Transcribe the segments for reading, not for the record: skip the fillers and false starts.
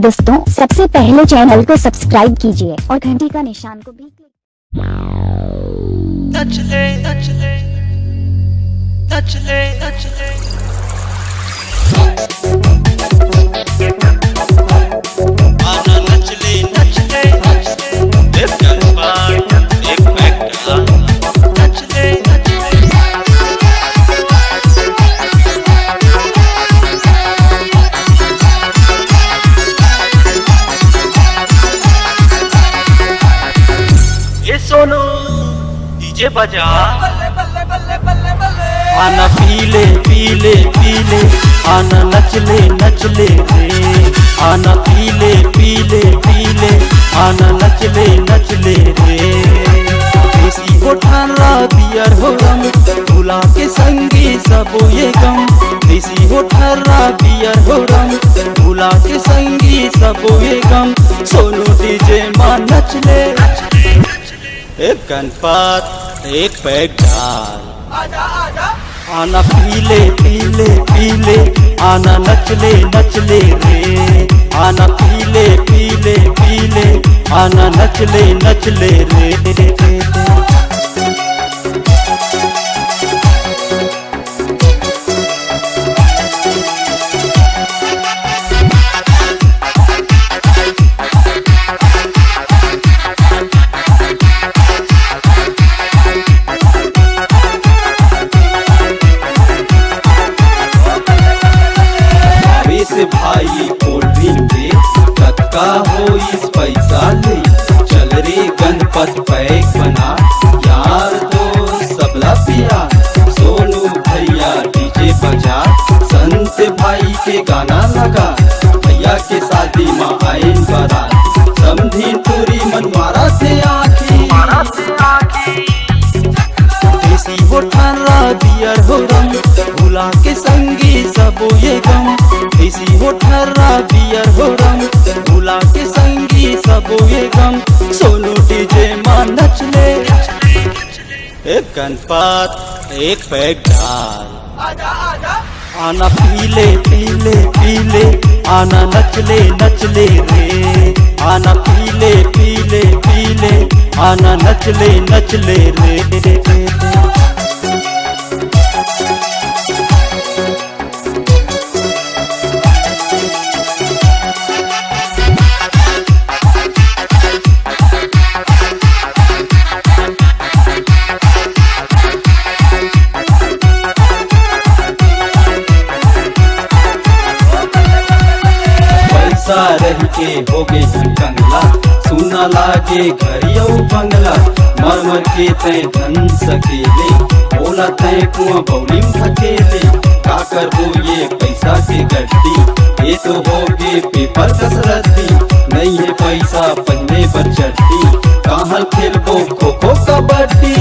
दोस्तों, सबसे पहले चैनल को सब्सक्राइब कीजिए और घंटी का निशान को भी सोनू डीजे बजा। आना पीले पीले पीले, आना नचले नचले रे। आना पीले पीले पीले, आना नचले नचले रे। देसी हो ठाला बियर हो रम, भुला के संगी सब ये गम। देसी हो ठाला बियर हो रम, भुला के संगी सब ये गम। सोनू डीजे मां नचले, एक गणपत एक पैक डाल। आना पीले पीले पीले, आना नचले नचले रे। आना पीले पीले पीले, आना नचले नचले रे। भाई कोल्ड ड्रिंक दे, कक्का हो इस पैसा ले। चल रे गणपत पैक बना, यार तो सबला पिया। सोनू भैया डीजे बजा, संत भाई के गाना लगा। भैया के शादी में आइन बारात, समधी पूरी मनवारा थे आखी। देसी हो ठाला बियर हो रम, भुला के संगी सब ये गम। देसी हो ठाला बियर हो रम, भुला के संगी सब ये गम। सोनू डीजे मां नचले, एक गणपत एक पैक डाल। आना पीले पीले पीले, आना नचले नचले रे। आना पीले पीले पीले, आना नचले नचले रे। रह के हो गए कंगला, सुना लागे घरियो बंगला। मर मर के तय धन सकेले, बोला तय कुआं बौली धकेले। का करबो ये पैसा के गड्डी, ये तो हो गए पेपर कसरती। नहीं है पैसा पन्ने पर चढ़ती, कहाँ खेलबो खो खो कबड्डी।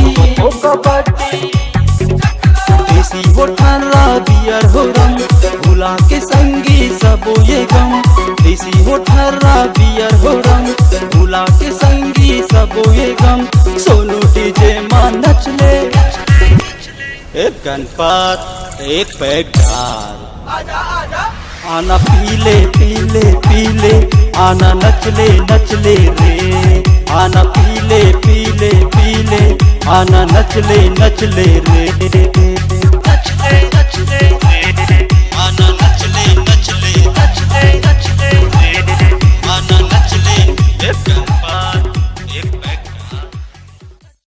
देसी हो ठाला बियर हो रम, भुला के संगी सब ये गम। देसी हो ठाला बियर हो रम, भुला के संगी सब ये गम। सोनू डीजे मां नचले, एक गणपत एक पैक डाल। आना पीले पीले पीले, आना नचले नचले रे। आना पीले पीले पीले, आना नचले नचले रे।